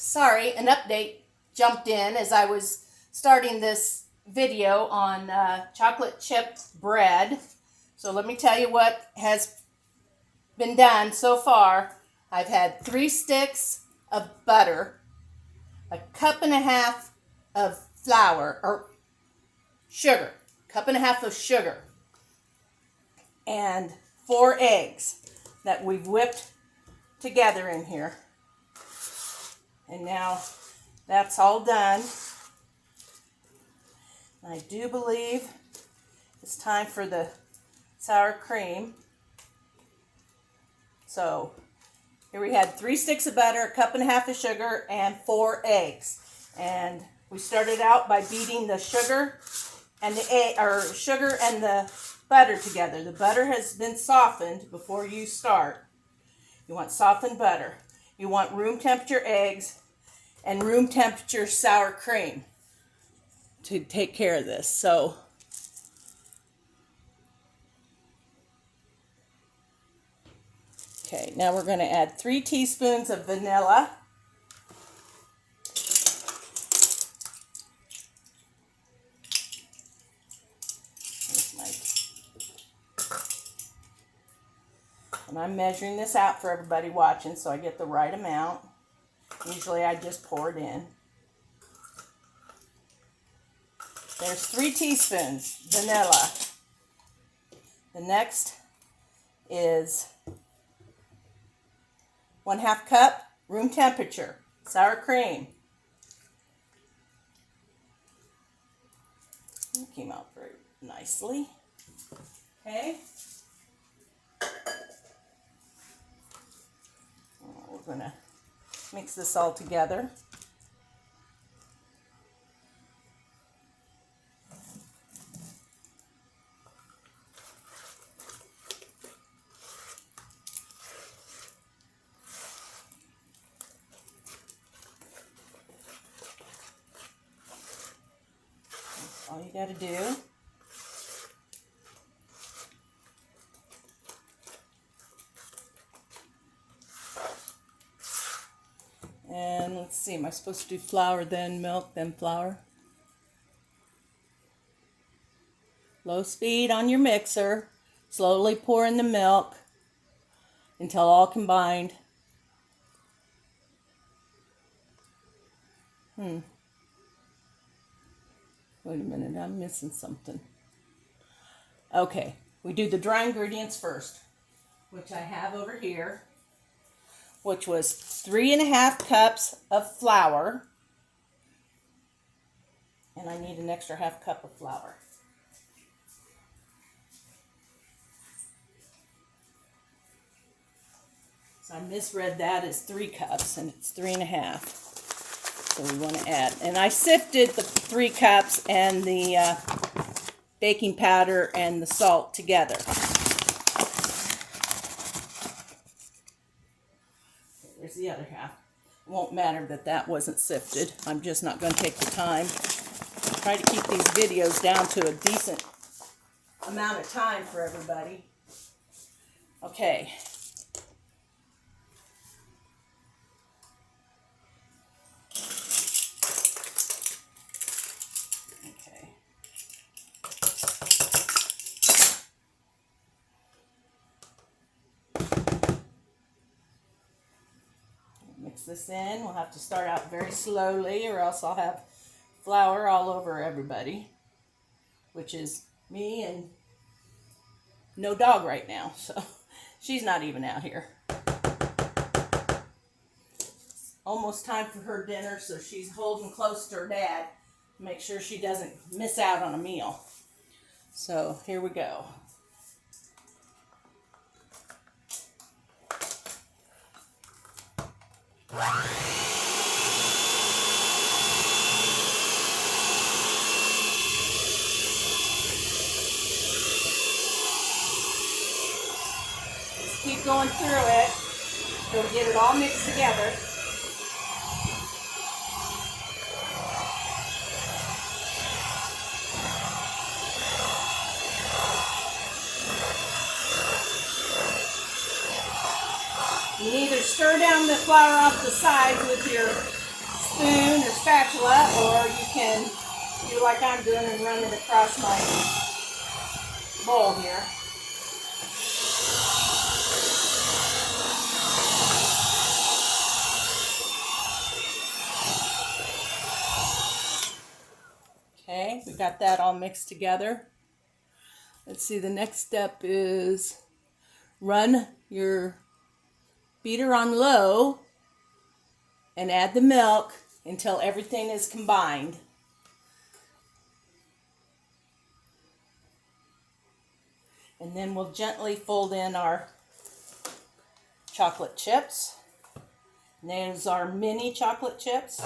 Sorry, an update jumped in as I was starting this video on chocolate chip bread. So let me tell you what has been done so far. I've had 3 sticks of butter, a cup and a half of flour or sugar, cup and a half of sugar, and 4 eggs that we've whipped together in here. And now that's all done. I do believe it's time for the sour cream. So here we had 3 sticks of butter, a cup and a half of sugar, and 4 eggs. And we started out by beating the sugar and the butter together. The butter has been softened before you start. You want softened butter. You want room temperature eggs and room temperature sour cream to take care of this. So okay, now we're going to add 3 teaspoons of vanilla. And I'm measuring this out for everybody watching so I get the right amount. Usually I just pour it in. There's 3 teaspoons vanilla. The next is 1/2 cup room temperature sour cream. It came out very nicely. Okay. We're going to mix this all together. That's all you got to do. And let's see, am I supposed to do flour, then milk, then flour? Low speed on your mixer. Slowly pour in the milk until all combined. Wait a minute, I'm missing something. Okay, we do the dry ingredients first, which I have over here, which was 3.5 cups of flour. And I need an extra 1/2 cup of flour. So I misread that as 3 cups, and it's 3.5. So we want to add. And I sifted the 3 cups and the baking powder and the salt together. There's the other half. It won't matter that that wasn't sifted. I'm just not going to take the time. Try to keep these videos down to a decent amount of time for everybody. Okay. Okay. Mix this in. We'll have to start out very slowly or else I'll have flour all over everybody, which is me and no dog right now, so she's not even out here. It's almost time for her dinner, so she's holding close to her dad to make sure she doesn't miss out on a meal. So here we go. Just keep going through it till we get it all mixed together. You can either stir down the flour off the sides with your spoon or spatula, or you can do like I'm doing and run it across my bowl here. Okay, we got that all mixed together. Let's see, the next step is run your beater on low and add the milk until everything is combined. And then we'll gently fold in our chocolate chips. And there's our mini chocolate chips.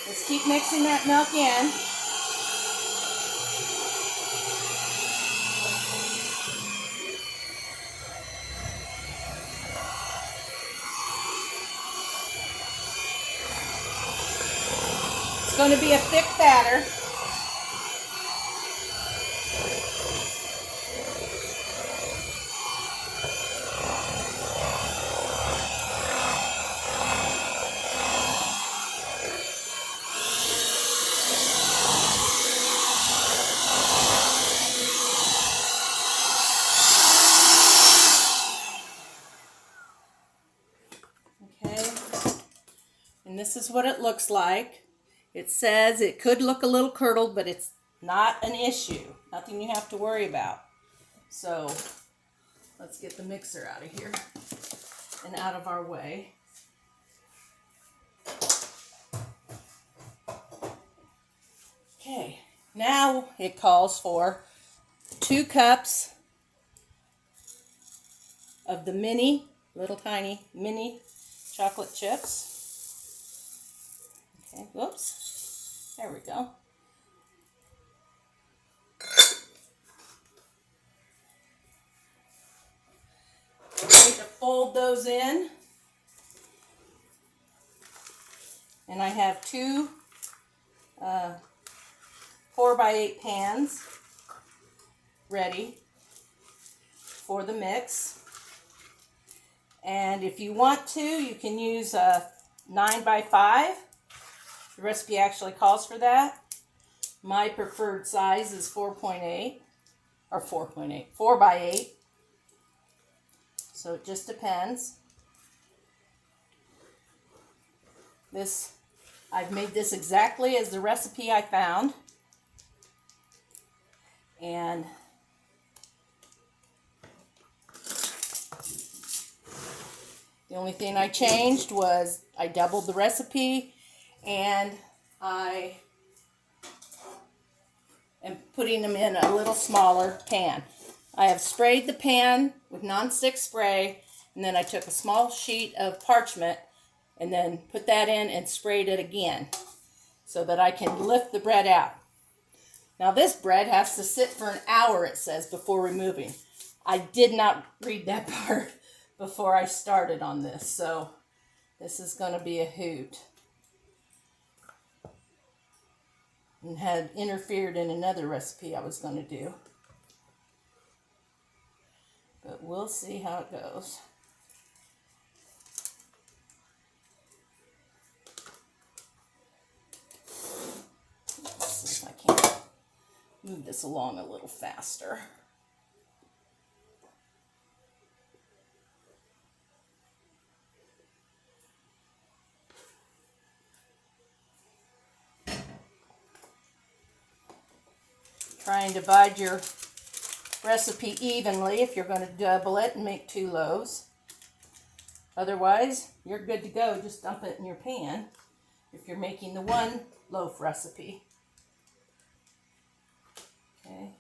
Let's keep mixing that milk in. It's going to be a thick batter. Okay, and this is what it looks like. It says it could look a little curdled, but it's not an issue. Nothing you have to worry about. So let's get the mixer out of here and out of our way. Okay, now it calls for 2 cups of the little tiny mini chocolate chips. Okay, whoops. There we go. I'm going to fold those in. And I have 2 4x8 pans ready for the mix. And if you want to, you can use a 9x5. The recipe actually calls for that. My preferred size is 4.8 or 4.8, 4x8. So it just depends. I've made this exactly as the recipe I found. And the only thing I changed was I doubled the recipe, and I am putting them in a little smaller pan. I have sprayed the pan with nonstick spray, and then I took a small sheet of parchment and then put that in and sprayed it again so that I can lift the bread out. Now this bread has to sit for an hour, it says, before removing. I did not read that part before I started on this, so this is going to be a hoot. And had interfered in another recipe I was going to do. But we'll see how it goes. Let's see if I can move this along a little faster. Try and divide your recipe evenly if you're going to double it and make 2 loaves. Otherwise, you're good to go. Just dump it in your pan if you're making the 1 loaf recipe. Okay.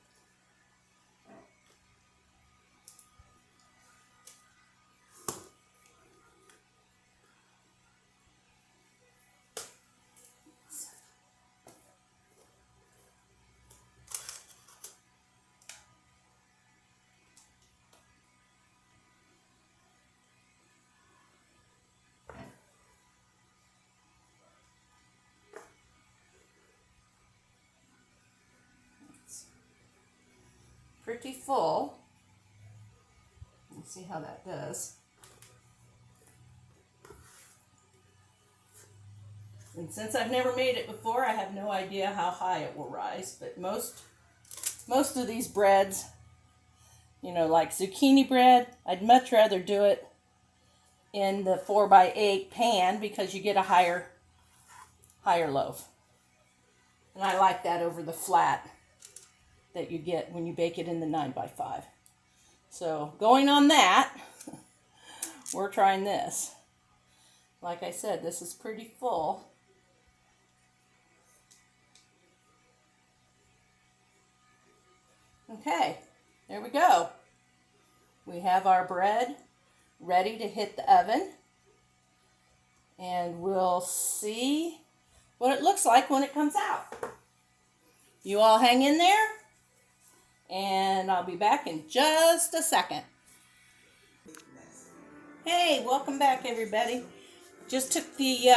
pretty full. Let's see how that does. And since I've never made it before, I have no idea how high it will rise. But most of these breads, you know, like zucchini bread, I'd much rather do it in the 4x8 pan because you get a higher loaf. And I like that over the flat that you get when you bake it in the 9x5. So going on that, we're trying this. Like I said, this is pretty full. Okay, there we go. We have our bread ready to hit the oven. And we'll see what it looks like when it comes out. You all hang in there, and I'll be back in just a second. Hey, welcome back everybody. Just took the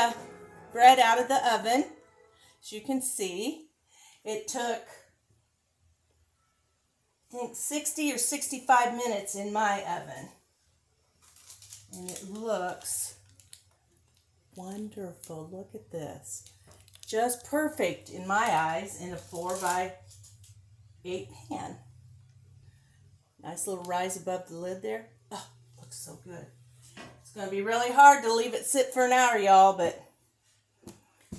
bread out of the oven. As you can see, it took, I think, 60 or 65 minutes in my oven. And it looks wonderful. Look at this. Just perfect in my eyes in a 4x8 pan. Nice little rise above the lid there. Oh, looks so good. It's going to be really hard to leave it sit for an hour, y'all, but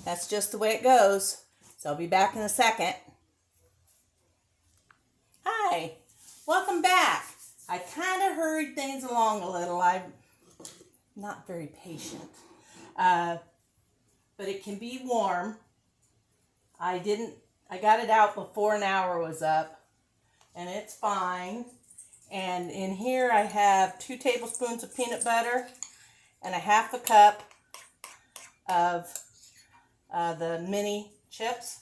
that's just the way it goes. So I'll be back in a second. Hi, welcome back. I kind of hurried things along a little. I'm not very patient. But it can be warm. I got it out before an hour was up, and it's fine. And in here I have 2 tablespoons of peanut butter and a half a cup of the mini chips.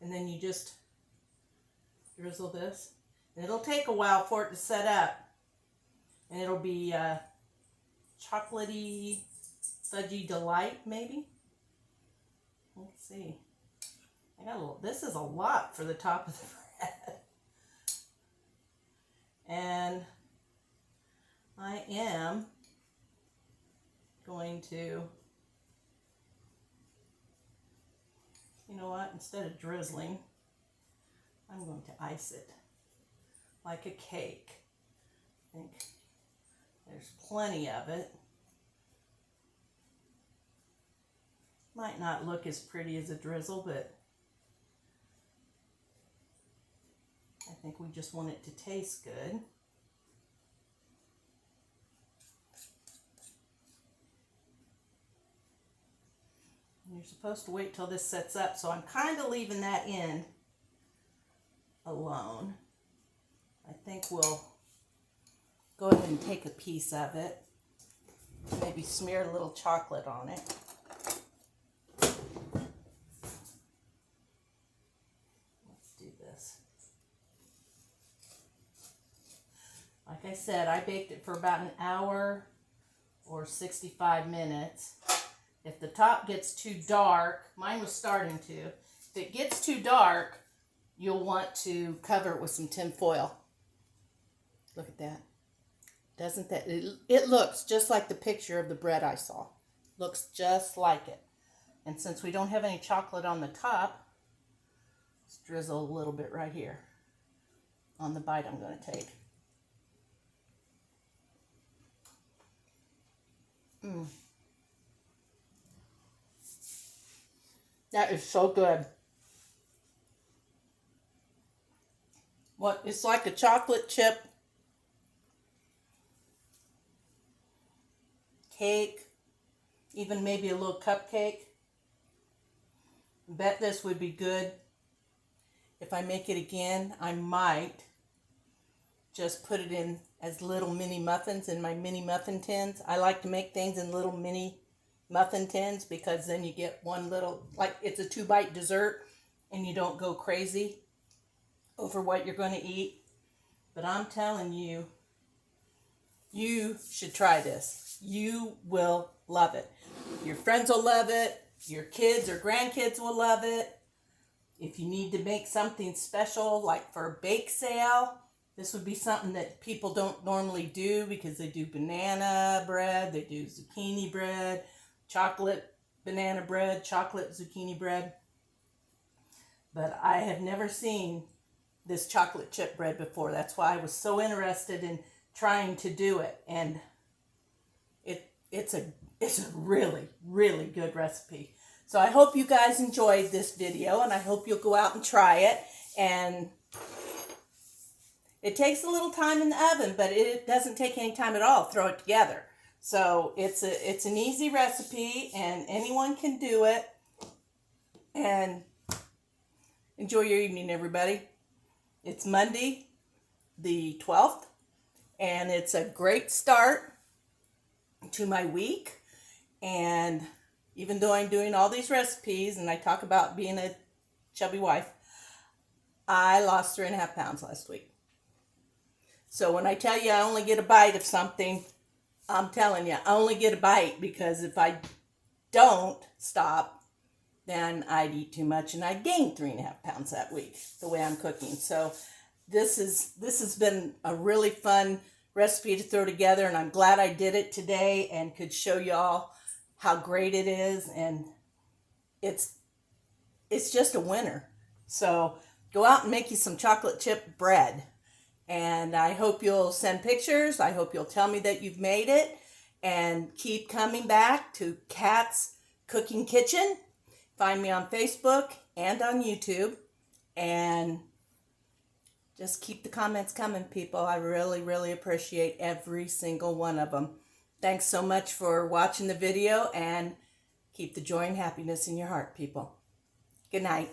And then you just drizzle this. And it'll take a while for it to set up. And it'll be chocolatey, fudgy delight, maybe. Let's see. This is a lot for the top of the bread. And I am going to, you know what, instead of drizzling, I'm going to ice it like a cake. I think there's plenty of it. Might not look as pretty as a drizzle, but I think we just want it to taste good. And you're supposed to wait till this sets up, so I'm kind of leaving that end alone. I think we'll go ahead and take a piece of it, maybe smear a little chocolate on it. Like I said, I baked it for about an hour or 65 minutes. If the top gets too dark, mine was starting to. If it gets too dark, you'll want to cover it with some tin foil. Look at that. Doesn't that, it looks just like the picture of the bread I saw. Looks just like it. And since we don't have any chocolate on the top, let's drizzle a little bit right here on the bite I'm going to take. That is so good. It's like a chocolate chip cake, even maybe a little cupcake. I bet this would be good. If I make it again, I might just put it in as little mini muffins in my mini muffin tins. I like to make things in little mini muffin tins because then you get one little, like it's a 2-bite dessert and you don't go crazy over what you're going to eat. But I'm telling you, you should try this. You will love it. Your friends will love it. Your kids or grandkids will love it. If you need to make something special, like for a bake sale, This would be something that people don't normally do because they do banana bread, they do zucchini bread, chocolate banana bread, chocolate zucchini bread. But I have never seen this chocolate chip bread before. That's why I was so interested in trying to do it. And it's a really, really good recipe. So I hope you guys enjoyed this video, and I hope you'll go out and try it. And it takes a little time in the oven, but it doesn't take any time at all. Throw it together. So it's an easy recipe, and anyone can do it. And enjoy your evening, everybody. It's Monday, the 12th, and it's a great start to my week. And even though I'm doing all these recipes and I talk about being a chubby wife, I lost 3.5 pounds last week. So when I tell you I only get a bite of something, I'm telling you, I only get a bite, because if I don't stop, then I'd eat too much and I'd gain 3.5 pounds that week, the way I'm cooking. So this has been a really fun recipe to throw together, and I'm glad I did it today and could show y'all how great it is. And it's just a winner. So go out and make you some chocolate chip bread. And I hope you'll send pictures. I hope you'll tell me that you've made it. And keep coming back to Kat's Cooking Kitchen. Find me on Facebook and on YouTube. And just keep the comments coming, people. I really, really appreciate every single one of them. Thanks so much for watching the video, and keep the joy and happiness in your heart, people. Good night.